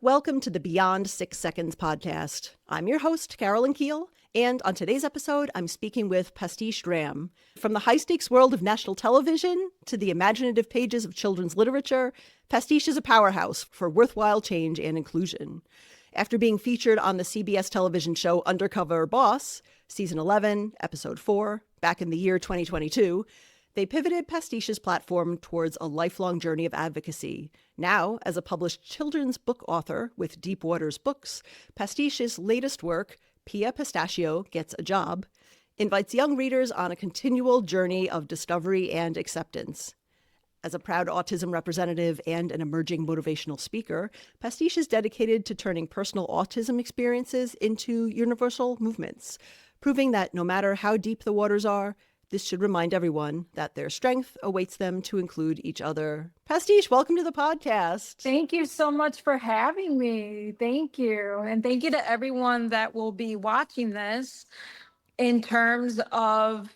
Welcome to the Beyond 6 Seconds podcast. I'm your host, Carolyn Keel, and on today's episode, I'm speaking with Pastiche Graham. From the high-stakes world of national television to the imaginative pages of children's literature, Pastiche is a powerhouse for worthwhile change and inclusion. After being featured on the CBS Television show Undercover Boss, Season 11, Episode 4, back in the year 2022, they pivoted Pastiche's platform towards a lifelong journey of advocacy. Now, as a published children's book author with Deep Waters Books, Pastiche's latest work, Pia Pistachio Gets a Job, invites young readers on a continual journey of discovery and acceptance. As a proud autism representative and an emerging motivational speaker, Pastiche is dedicated to turning personal autism experiences into universal movements, proving that no matter how deep the waters are, this should remind everyone that their strength awaits them to include each other. Pastiche, welcome to the podcast. Thank you so much for having me. Thank you. And thank you to everyone that will be watching this in terms of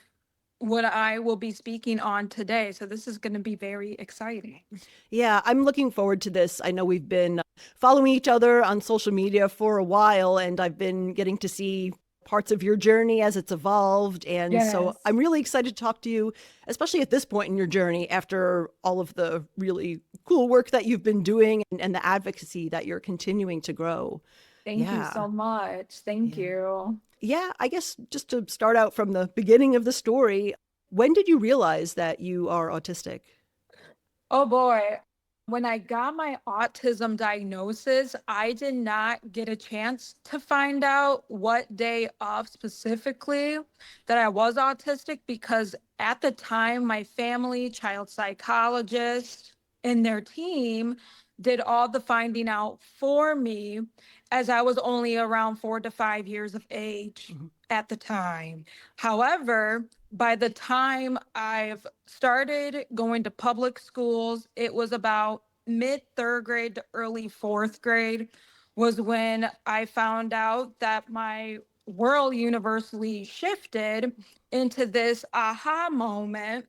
what I will be speaking on today. So this is going to be very exciting. Yeah, I'm looking forward to this. I know we've been following each other on social media for a while, and I've been getting to see parts of your journey as it's evolved. And so I'm really excited to talk to you, especially at this point in your journey, after all of the really cool work that you've been doing and the advocacy that you're continuing to grow. Thank you so much. Thank you. Yeah, I guess just to start out from the beginning of the story, when did you realize that you are autistic? Oh boy. When I got my autism diagnosis, I did not get a chance to find out what day of specifically that I was autistic, because at the time, my family, child psychologist, and their team did all the finding out for me, as I was only around 4 to 5 years of age at the time. However, by the time I've started going to public schools, it was about mid third grade to early fourth grade was when I found out that my world universally shifted into this aha moment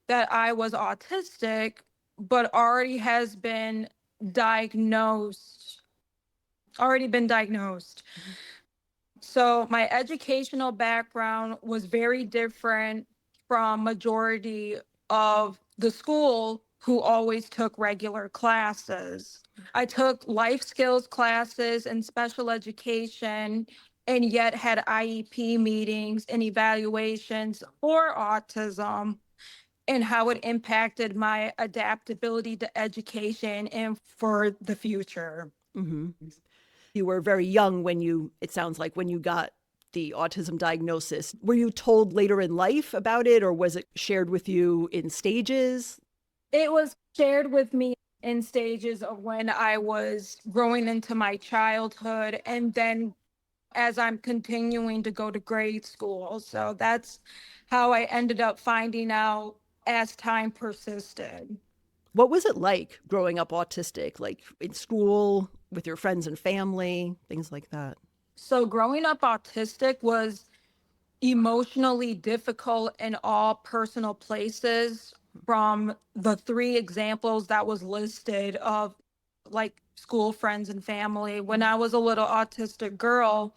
that I was autistic, but already been diagnosed. So my educational background was very different from majority of the school who always took regular classes. I took life skills classes and special education, and yet had IEP meetings and evaluations for autism and how it impacted my adaptability to education and for the future. Mm-hmm. You were very young it sounds like, when you got the autism diagnosis. Were you told later in life about it, or was it shared with you in stages? It was shared with me in stages of when I was growing into my childhood, and then as I'm continuing to go to grade school. So that's how I ended up finding out as time persisted. What was it like growing up autistic, like in school, with your friends and family, things like that? So growing up autistic was emotionally difficult in all personal places, from the 3 examples that was listed of like school friends and family. When I was a little autistic girl,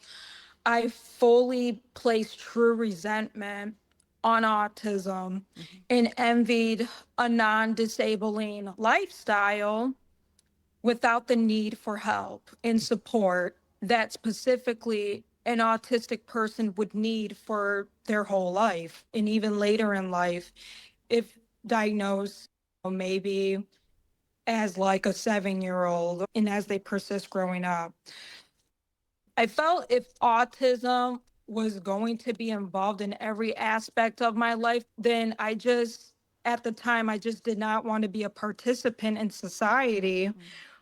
I fully placed true resentment on autism and envied a non-disabling lifestyle without the need for help and support that specifically an autistic person would need for their whole life, and even later in life, if diagnosed maybe as like a 7-year-old and as they persist growing up. I felt if autism was going to be involved in every aspect of my life, then at the time, I just did not want to be a participant in society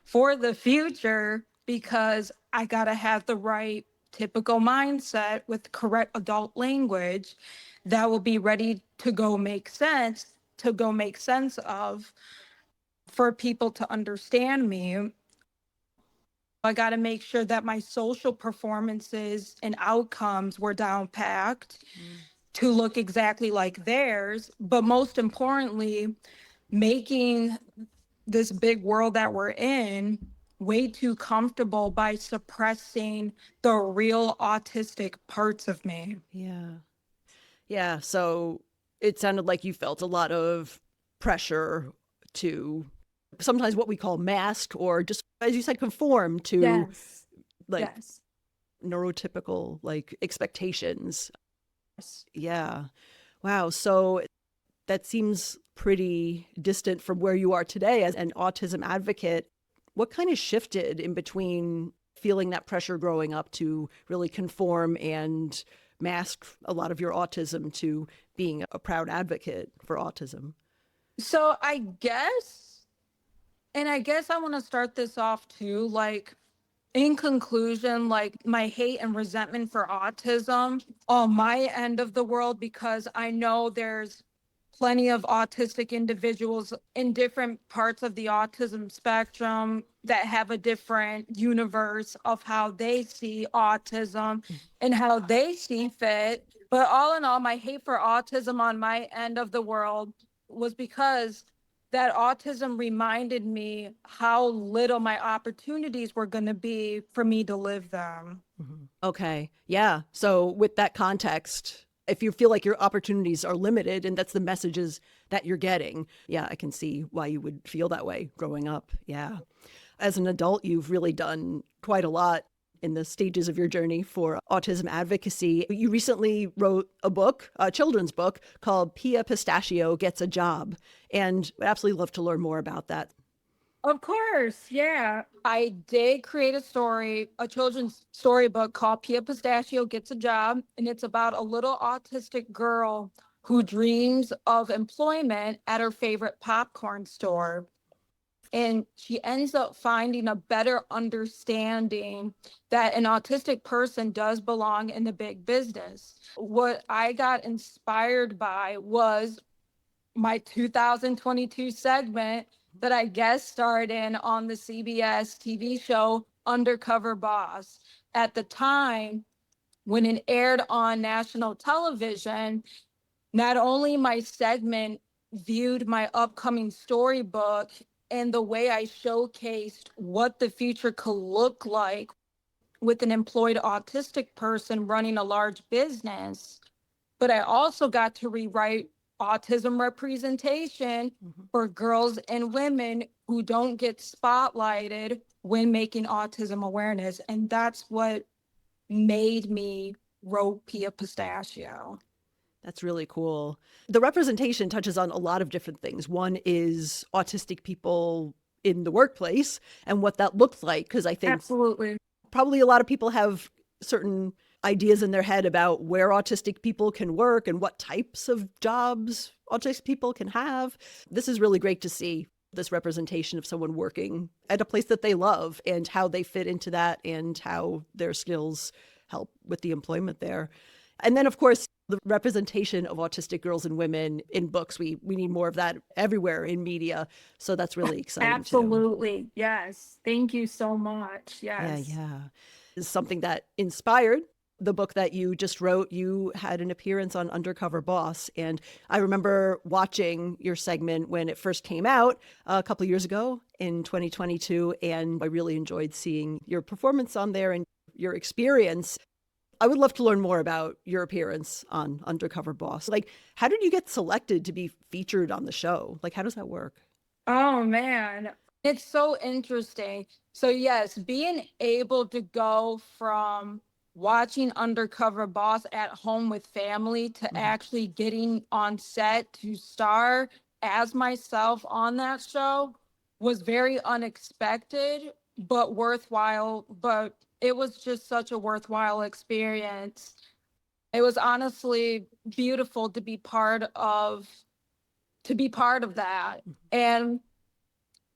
for the future, because I got to have the right typical mindset with correct adult language that will be ready to go make sense of for people to understand me. I got to make sure that my social performances and outcomes were down packed to look exactly like theirs. But most importantly, making this big world that we're in way too comfortable by suppressing the real autistic parts of me. Yeah. Yeah. So it sounded like you felt a lot of pressure to sometimes what we call mask or just, as you said, conform to Yes. like Yes. neurotypical like expectations. Yes. Yeah. Wow. So that seems pretty distant from where you are today as an autism advocate. What kind of shifted in between feeling that pressure growing up to really conform and mask a lot of your autism to being a proud advocate for autism? So I guess I want to start this off too. Like, in conclusion, like my hate and resentment for autism on my end of the world, because I know there's plenty of autistic individuals in different parts of the autism spectrum that have a different universe of how they see autism and how they see fit. But all in all, my hate for autism on my end of the world was because that autism reminded me how little my opportunities were going to be for me to live them. Okay. Yeah. So, with that context, if you feel like your opportunities are limited and that's the messages that you're getting, yeah, I can see why you would feel that way growing up. Yeah. As an adult, you've really done quite a lot in the stages of your journey for autism advocacy. You recently wrote a book, a children's book called Pia Pistachio Gets a Job. And I'd absolutely love to learn more about that. Of course, yeah. I did create a children's storybook called Pia Pistachio Gets a Job, and it's about a little autistic girl who dreams of employment at her favorite popcorn store. And she ends up finding a better understanding that an autistic person does belong in the big business. What I got inspired by was my 2022 segment that I guest starred in on the CBS TV show Undercover Boss. At the time, when it aired on national television, not only my segment viewed my upcoming storybook and the way I showcased what the future could look like with an employed autistic person running a large business, but I also got to rewrite autism representation for girls and women who don't get spotlighted when making autism awareness. And that's what made me wrote Pia Pistachio. That's really cool. The representation touches on a lot of different things. One is autistic people in the workplace and what that looks like, because I think Absolutely. probably a lot of people have certain ideas in their head about where autistic people can work and what types of jobs autistic people can have. This is really great to see this representation of someone working at a place that they love and how they fit into that and how their skills help with the employment there. And then, of course, the representation of autistic girls and women in books. We need more of that everywhere in media. So that's really exciting too. Absolutely. Yes. Thank you so much. Yeah, Yes. yeah. This is something that inspired the book that you just wrote. You had an appearance on Undercover Boss. And I remember watching your segment when it first came out a couple of years ago in 2022. And I really enjoyed seeing your performance on there and your experience. I would love to learn more about your appearance on Undercover Boss. Like, how did you get selected to be featured on the show? Like, how does that work? Oh man, it's so interesting. So yes, being able to go from watching Undercover Boss at home with family to Mhm. actually getting on set to star as myself on that show was very unexpected, but worthwhile. But it was just such a worthwhile experience. It was honestly beautiful to be part of that. And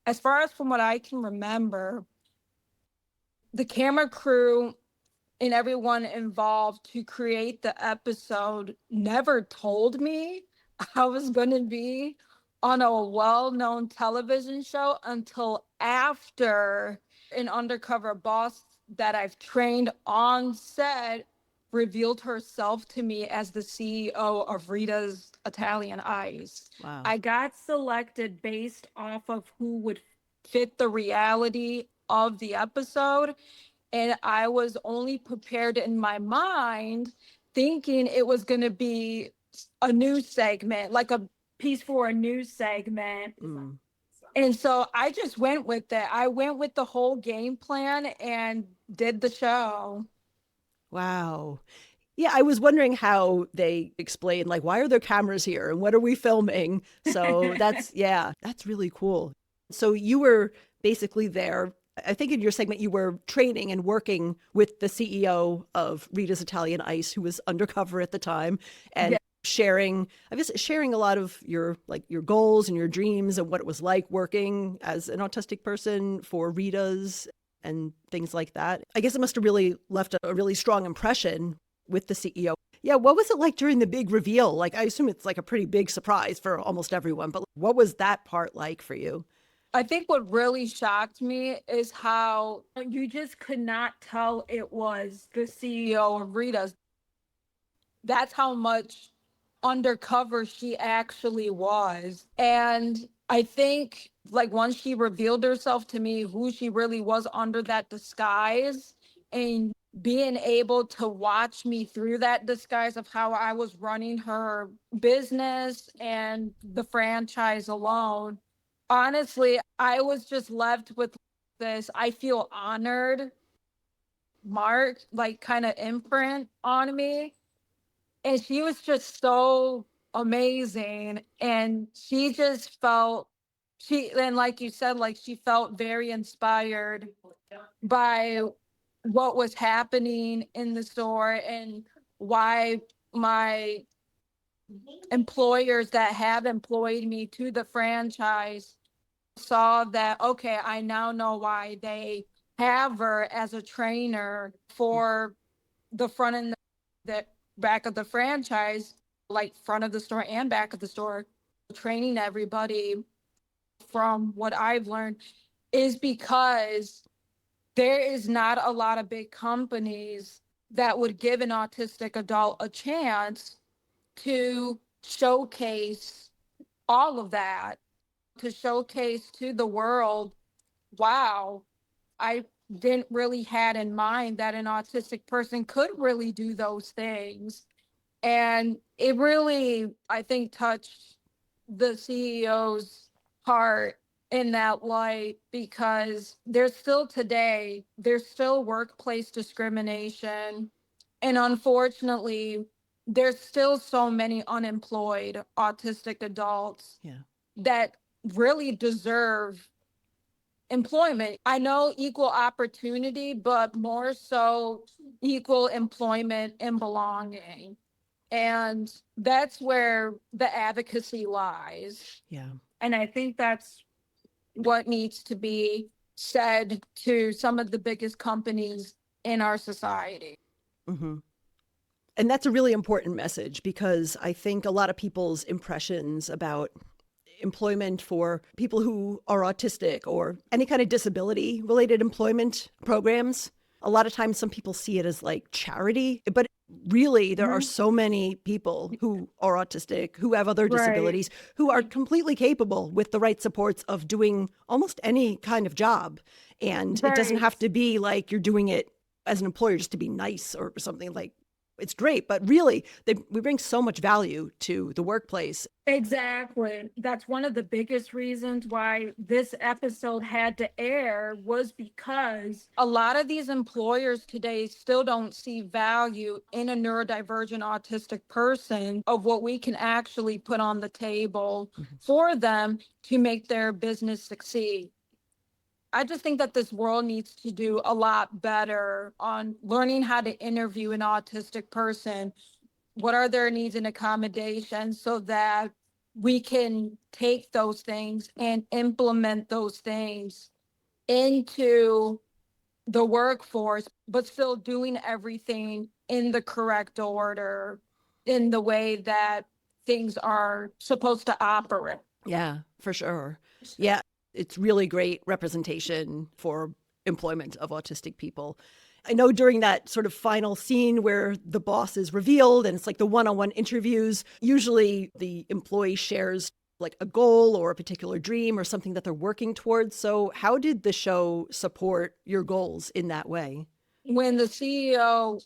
as far as from what I can remember, the camera crew and everyone involved to create the episode never told me I was going to be on a well known television show until after an undercover boss that I've trained on set revealed herself to me as the CEO of Rita's Italian Ice. Wow. I got selected based off of who would fit the reality of the episode. And I was only prepared in my mind thinking it was going to be a news segment, like a piece for a news segment. And so I just went with it. I went with the whole game plan and did the show. Wow. Yeah, I was wondering how they explain, like, why are there cameras here and what are we filming? So that's really cool. So you were basically there. I think in your segment, you were training and working with the CEO of Rita's Italian Ice, who was undercover at the time, and Yeah. sharing a lot of your goals and your dreams and what it was like working as an autistic person for Rita's and things like that. I guess it must have really left a really strong impression with the CEO. Yeah, what was it like during the big reveal? Like, I assume it's like a pretty big surprise for almost everyone, but what was that part like for you? I think what really shocked me is how you just could not tell it was the CEO of Rita's. That's how much undercover she actually was. And I think like once she revealed herself to me, who she really was under that disguise, and being able to watch me through that disguise of how I was running her business and the franchise alone, honestly, I was just left with this, I feel honored mark, like kind of imprint on me. And she was just so amazing. And she just felt, and like you said, like she felt very inspired by what was happening in the store and why my employers that have employed me to the franchise saw that, okay, I now know why they have her as a trainer for the front and the back of the franchise, like front of the store and back of the store, training everybody. From what I've learned is because there is not a lot of big companies that would give an autistic adult a chance to showcase all of that, to showcase to the world, wow, I didn't really had in mind that an autistic person could really do those things. And it really, I think, touched the CEO's heart in that light, because there's still workplace discrimination. And unfortunately, there's still so many unemployed autistic adults Yeah. that really deserve employment. I know equal opportunity, but more so equal employment and belonging. And that's where the advocacy lies. Yeah. And I think that's what needs to be said to some of the biggest companies in our society. Mm-hmm. And that's a really important message because I think a lot of people's impressions about employment for people who are autistic or any kind of disability related employment programs, a lot of times some people see it as like charity, but really there are so many people who are autistic, who have other disabilities, who are completely capable with the right supports of doing almost any kind of job. And it doesn't have to be like you're doing it as an employer just to be nice or something. Like, it's great, but really we bring so much value to the workplace. Exactly. That's one of the biggest reasons why this episode had to air, was because a lot of these employers today still don't see value in a neurodivergent autistic person of what we can actually put on the table for them to make their business succeed. I just think that this world needs to do a lot better on learning how to interview an autistic person. What are their needs and accommodations, so that we can take those things and implement those things into the workforce, but still doing everything in the correct order, in the way that things are supposed to operate. Yeah, for sure. Yeah, it's really great representation for employment of autistic people. I know during that sort of final scene where the boss is revealed and it's like the one-on-one interviews, usually the employee shares like a goal or a particular dream or something that they're working towards. So how did the show support your goals in that way? When the CEO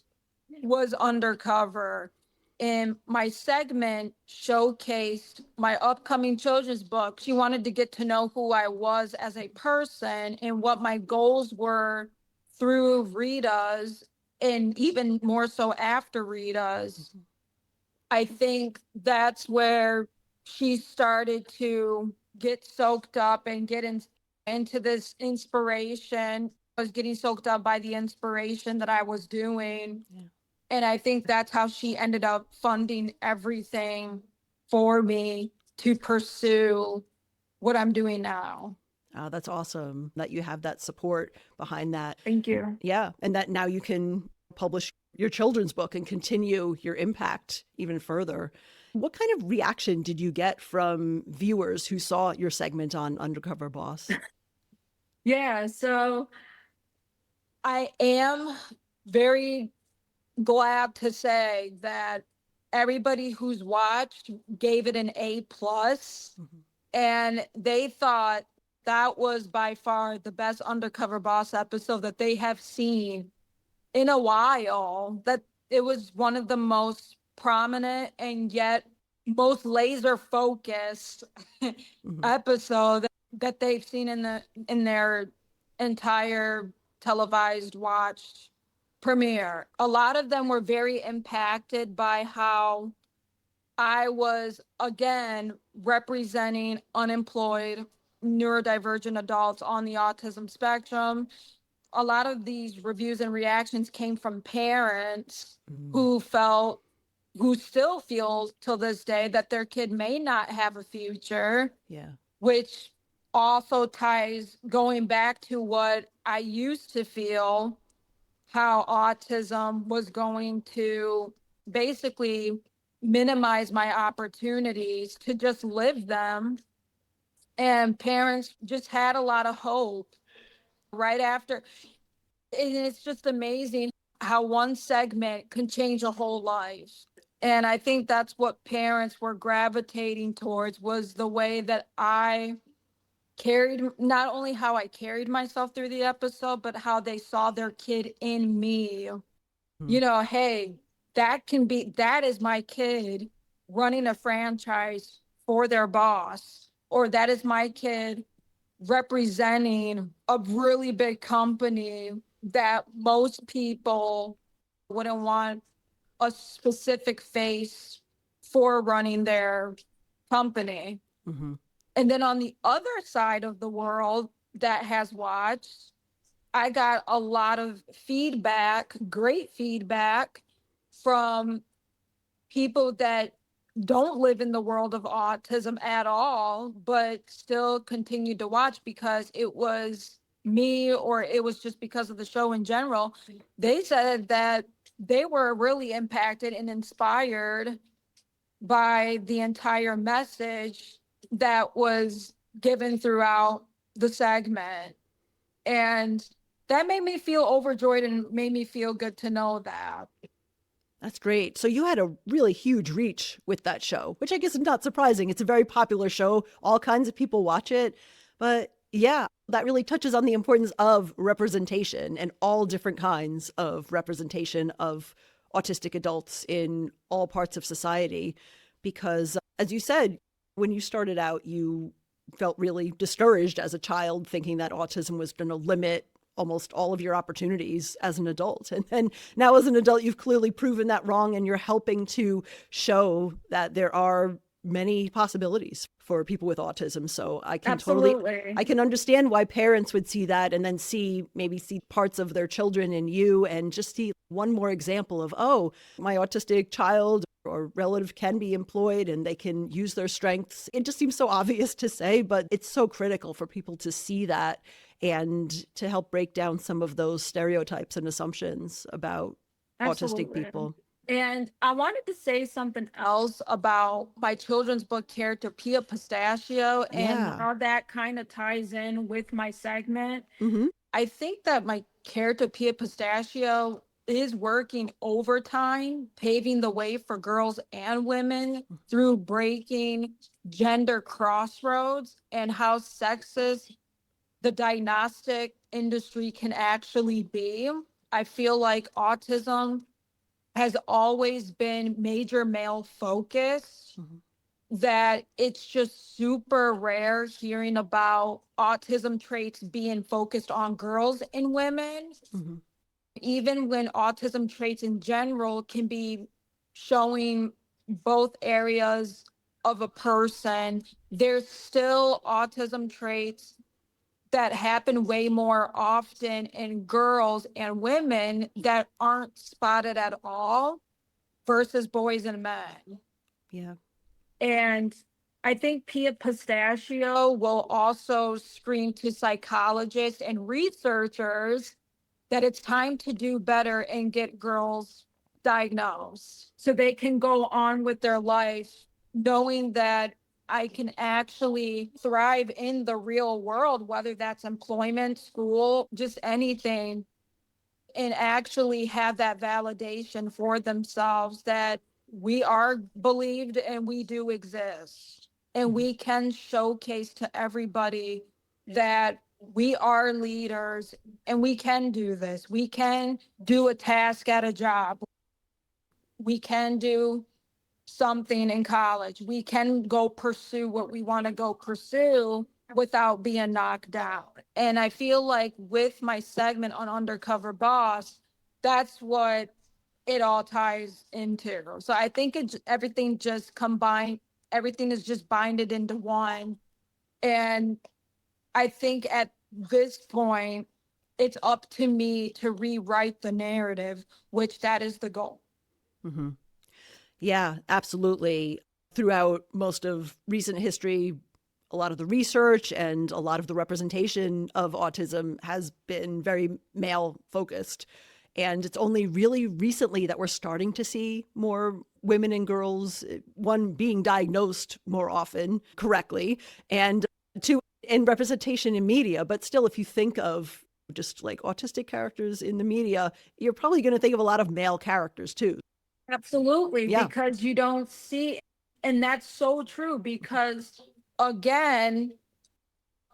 was undercover, and my segment showcased my upcoming children's book. She wanted to get to know who I was as a person and what my goals were through Rita's, and even more so after Rita's. I think that's where she started to get soaked up and into this inspiration. I was getting soaked up by the inspiration that I was doing. Yeah. And I think that's how she ended up funding everything for me to pursue what I'm doing now. That's awesome that you have that support behind that. Thank you. Yeah. And that now you can publish your children's book and continue your impact even further. What kind of reaction did you get from viewers who saw your segment on Undercover Boss? Yeah, so I am very glad to say that everybody who's watched gave it an A+, and they thought that was by far the best Undercover Boss episode that they have seen in a while. That it was one of the most prominent and yet most laser focused episode that they've seen in their entire televised watched premiere. A lot of them were very impacted by how I was again representing unemployed neurodivergent adults on the autism spectrum. A lot of these reviews and reactions came from parents who still feel till this day that their kid may not have a future. Yeah. Which also ties going back to what I used to feel, how autism was going to basically minimize my opportunities to just live them. And parents just had a lot of hope right after. And it's just amazing how one segment can change a whole life. And I think that's what parents were gravitating towards, was the way that I carried, not only how I carried myself through the episode, but how they saw their kid in me. You know, hey, that is my kid running a franchise for their boss, or that is my kid representing a really big company that most people wouldn't want a specific face for running their company. Mm-hmm. And then on the other side of the world that has watched, I got a lot of feedback, great feedback from people that don't live in the world of autism at all, but still continued to watch because it was me, or it was just because of the show in general. They said that they were really impacted and inspired by the entire message that was given throughout the segment. And that made me feel overjoyed and made me feel good to know that. That's great. So you had a really huge reach with that show, which I guess is not surprising. It's a very popular show. All kinds of people watch it. But yeah, that really touches on the importance of representation and all different kinds of representation of autistic adults in all parts of society. Because as you said, when you started out, you felt really discouraged as a child, thinking that autism was going to limit almost all of your opportunities as an adult. And then now as an adult, you've clearly proven that wrong, and you're helping to show that there are many possibilities for people with autism. So I can I can understand why parents would see that and then maybe see parts of their children in you, and just see one more example of, oh, my autistic child or relative can be employed and they can use their strengths. It just seems so obvious to say, but it's so critical for people to see that and to help break down some of those stereotypes and assumptions about autistic people. And I wanted to say something else about my children's book character, Pia Pistachio, and how that kind of ties in with my segment. Mm-hmm. I think that my character, Pia Pistachio, is working overtime, paving the way for girls and women through breaking gender crossroads and how sexist the diagnostic industry can actually be. I feel like autism has always been major male focused, that it's just super rare hearing about autism traits being focused on girls and women. Even when autism traits in general can be showing both areas of a person, there's still autism traits that happen way more often in girls and women that aren't spotted at all versus boys and men. Yeah. And I think Pia Pistachio will also scream to psychologists and researchers that it's time to do better and get girls diagnosed so they can go on with their life knowing that I can actually thrive in the real world, whether that's employment, school, just anything, and actually have that validation for themselves that we are believed and we do exist. And we can showcase to everybody that we are leaders and we can do this. We can do a task at a job. We can do something in college. We can go pursue what we want to go pursue without being knocked down. And I feel like with my segment on Undercover Boss, that's what it all ties into. So I think everything just combined, everything is just binded into one. And I think at this point, it's up to me to rewrite the narrative, which that is the goal. Yeah, absolutely. Throughout most of recent history, a lot of the research and a lot of the representation of autism has been very male focused. And it's only really recently that we're starting to see more women and girls, one, being diagnosed more often correctly, and two, in representation in media. But still, if you think of just like autistic characters in the media, you're probably going to think of a lot of male characters too. Absolutely, Yeah. because you don't see, and that's so true because, again,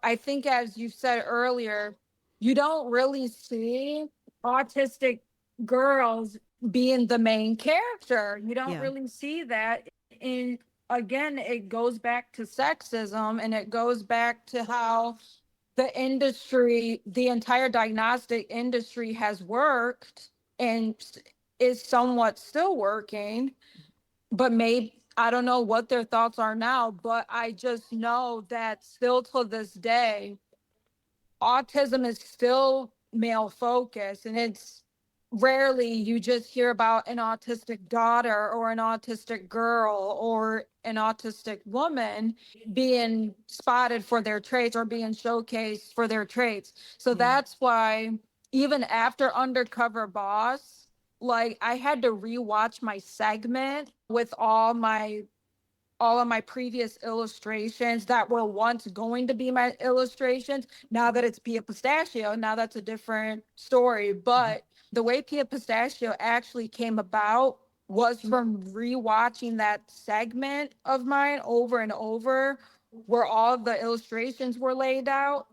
I think as you said earlier, you don't really see autistic girls being the main character. You don't Yeah. really see that. And again, it goes back to sexism and it goes back to how the industry, the entire diagnostic industry has worked and is somewhat still working, but maybe I don't know what their thoughts are now, but I just know that still to this day, autism is still male focused, and it's rarely you just hear about an autistic daughter or an autistic girl or an autistic woman being spotted for their traits or being showcased for their traits. So that's why even after Undercover Boss, like I had to rewatch my segment with all of my previous illustrations that were once going to be my illustrations. Now that it's Pia Pistachio, now that's a different story. But the way Pia Pistachio actually came about was from rewatching that segment of mine over and over, where all the illustrations were laid out.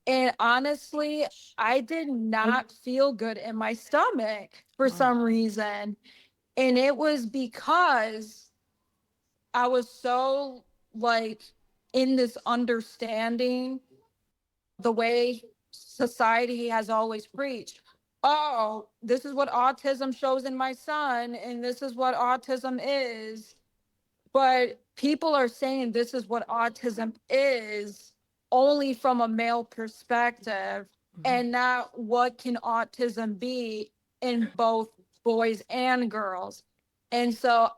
And honestly, I did not feel good in my stomach for some reason. And it was because I was so like in this understanding the way society has always preached. Oh, this is what autism shows in my son, and this is what autism is. But people are saying this is what autism is only from a male perspective and not what can autism be in both boys and girls. And so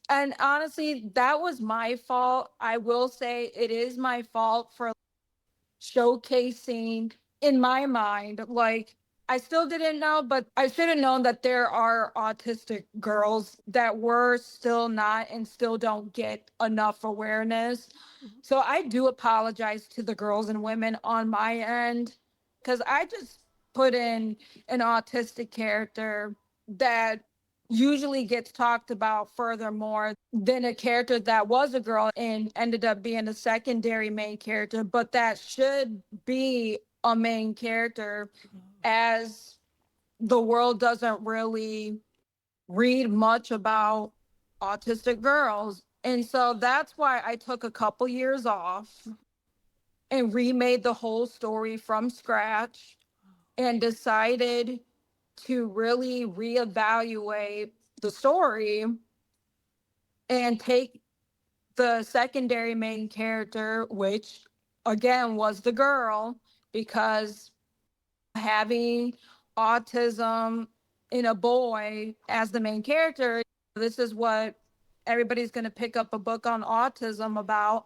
and honestly, that was my fault. I will say it is my fault for showcasing in my mind. Like, I still didn't know, but I should have known that there are autistic girls that were still not and still don't get enough awareness. So I do apologize to the girls and women on my end because I just put in an autistic character that usually gets talked about furthermore than a character that was a girl and ended up being a secondary main character, but that should be a main character, as the world doesn't really read much about autistic girls. And so that's why I took a couple years off and remade the whole story from scratch and decided to really reevaluate the story and take the secondary main character, which again was the girl, because having autism in a boy as the main character, this is what everybody's going to pick up a book on autism about.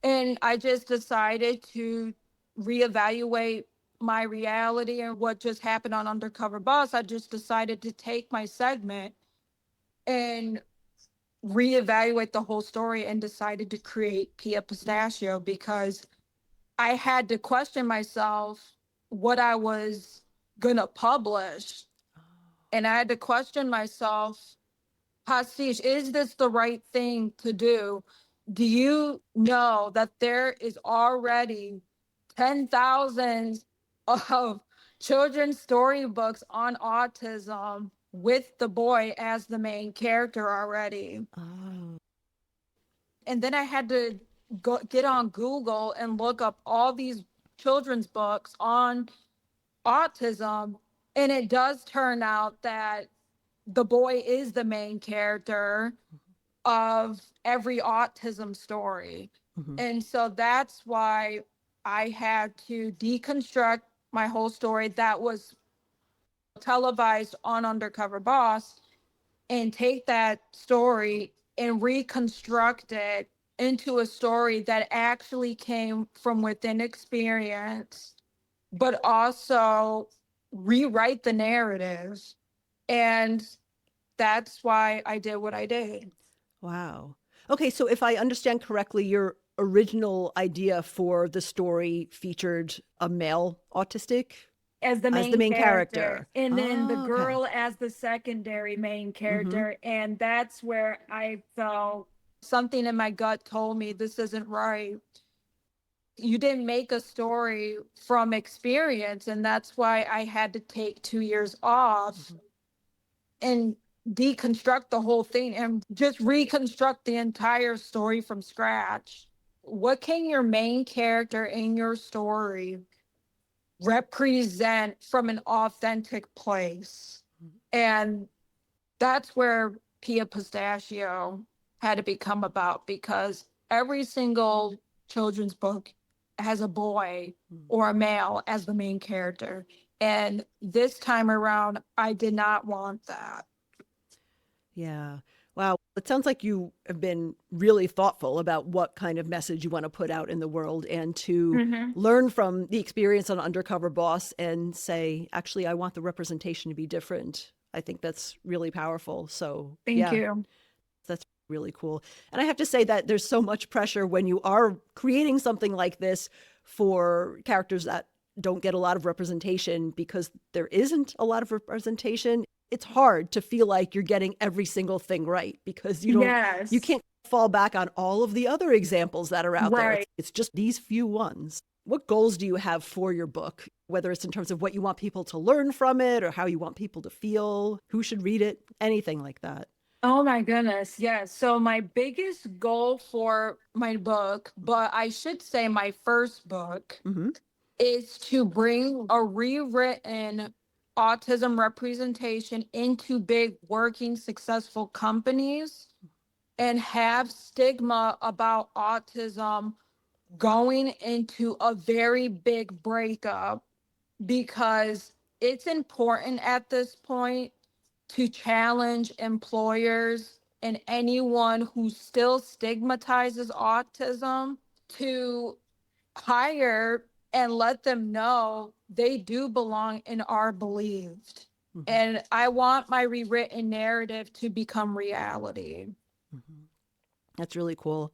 And I just decided to reevaluate my reality and what just happened on Undercover Boss. I just decided to take my segment and reevaluate the whole story and decided to create Pia Pistachio, because I had to question myself what I was going to publish. And I had to question myself, Pastiche, is this the right thing to do? Do you know that there is already 10,000 of children's storybooks on autism with the boy as the main character already? Oh. And then I had to get on Google and look up all these children's books on autism. And it does turn out that the boy is the main character of every autism story. Mm-hmm. And so that's why I had to deconstruct my whole story that was televised on Undercover Boss and take that story and reconstruct it into a story that actually came from within experience, but also rewrite the narrative. And that's why I did what I did. Wow. Okay, so if I understand correctly, your original idea for the story featured a male autistic As the as the main main character, character. and then the Oh, okay. girl as the secondary main Mm-hmm. character. And that's where I felt something in my gut told me this isn't right. You didn't make a story from experience, and that's why I had to take 2 years off and deconstruct the whole thing and just reconstruct the entire story from scratch. What can your main character in your story represent from an authentic place? And that's where Pia Pistachio had to become about, because every single children's book has a boy or a male as the main character. And this time around, I did not want that. Yeah. Wow. It sounds like you have been really thoughtful about what kind of message you want to put out in the world and to learn from the experience on Undercover Boss and say, actually, I want the representation to be different. I think that's really powerful. So, Thank yeah, you. that's really cool. And I have to say that there's so much pressure when you are creating something like this for characters that don't get a lot of representation, because there isn't a lot of representation. It's hard to feel like you're getting every single thing right, because you Yes. can't fall back on all of the other examples that are out there. Right. It's just these few ones. What goals do you have for your book, whether it's in terms of what you want people to learn from it or how you want people to feel, who should read it, anything like that? Oh my goodness. Yes. So my biggest goal for my book, but I should say my first book, Mm-hmm. is to bring a rewritten autism representation into big working successful companies and have stigma about autism going into a very big breakup, because it's important at this point to challenge employers and anyone who still stigmatizes autism to hire and let them know they do belong and are believed. Mm-hmm. And I want my rewritten narrative to become reality. Mm-hmm. That's really cool.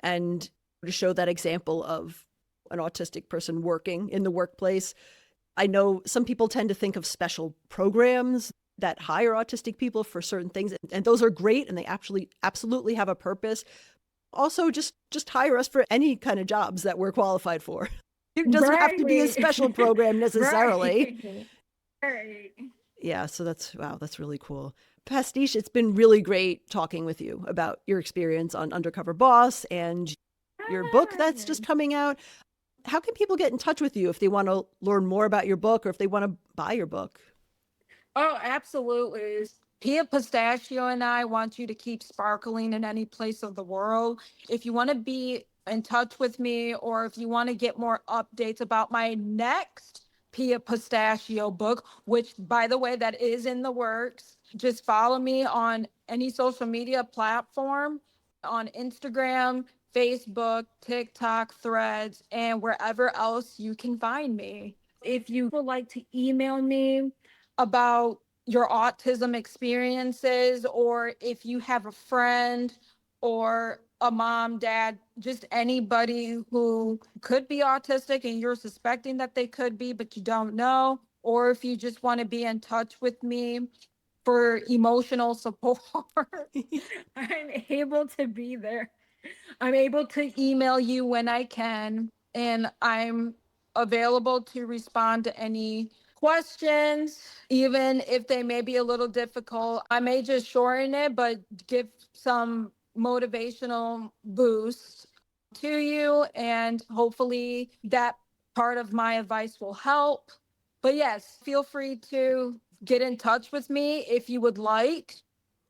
And to show that example of an autistic person working in the workplace, I know some people tend to think of special programs that hire autistic people for certain things. And those are great. And they actually absolutely have a purpose. Also, just hire us for any kind of jobs that we're qualified for. It doesn't have to be a special program necessarily. Right. Yeah, so that's really cool. Pastiche, it's been really great talking with you about your experience on Undercover Boss and your book that's just coming out. How can people get in touch with you if they want to learn more about your book or if they want to buy your book? Oh, absolutely. Pia Pistachio and I want you to keep sparkling in any place of the world. If you want to be in touch with me or if you want to get more updates about my next Pia Pistachio book, which, by the way, that is in the works, just follow me on any social media platform on Instagram, Facebook, TikTok, Threads, and wherever else you can find me. If you would like to email me about your autism experiences, or if you have a friend or a mom, dad, just anybody who could be autistic and you're suspecting that they could be, but you don't know, or if you just want to be in touch with me for emotional support, I'm able to be there. I'm able to email you when I can, and I'm available to respond to any questions, even if they may be a little difficult. I may just shorten it, but give some motivational boost to you, and hopefully that part of my advice will help. But yes, feel free to get in touch with me if you would like,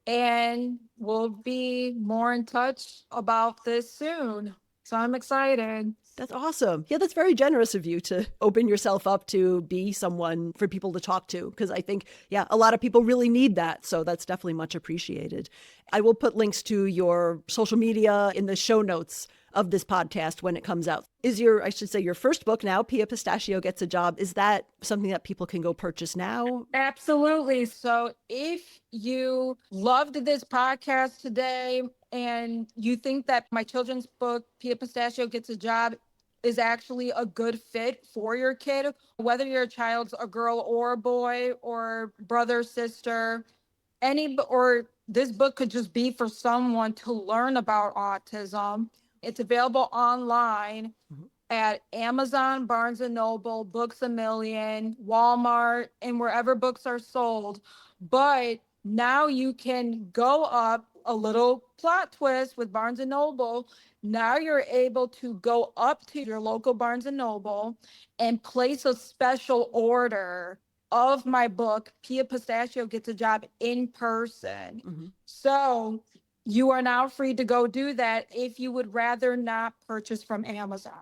and we'll be more in touch about this soon. So I'm excited. That's awesome. Yeah, that's very generous of you to open yourself up to be someone for people to talk to. Because I think, yeah, a lot of people really need that. So that's definitely much appreciated. I will put links to your social media in the show notes of this podcast when it comes out. Is I should say, your first book now, Pia Pistachio Gets a Job, is that something that people can go purchase now? Absolutely. So if you loved this podcast today and you think that my children's book, Pia Pistachio Gets a Job, is actually a good fit for your kid, whether your child's a girl or a boy or brother, sister, or this book could just be for someone to learn about autism. It's available online at Amazon, Barnes and Noble, Books a Million, Walmart, and wherever books are sold. But now you can go up a little plot twist with Barnes and Noble. Now you're able to go up to your local Barnes and Noble and place a special order of my book, Pia Pistachio Gets a Job, in person. Mm-hmm. So you are now free to go do that if you would rather not purchase from Amazon.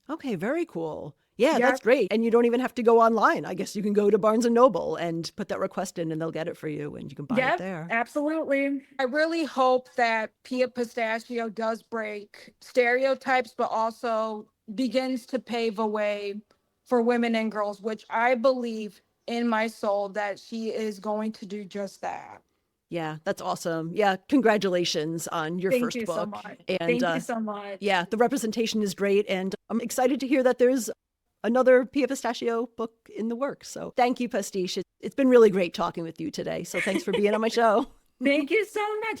Okay, very cool. Yeah, Yeah. that's great. And you don't even have to go online. I guess you can go to Barnes and Noble and put that request in and they'll get it for you and you can buy it Yep, there. absolutely. I really hope that Pia Pistachio does break stereotypes, but also begins to pave a way for women and girls, which I believe in my soul that she is going to do just that. Yeah, that's awesome. Yeah, congratulations on your Thank first you so book. much. And Thank you so much. yeah, the representation is great. And I'm excited to hear that there's another Pia Pistachio book in the works. So thank you, Pastiche. It's been really great talking with you today. So thanks for being on my show. Thank you so much.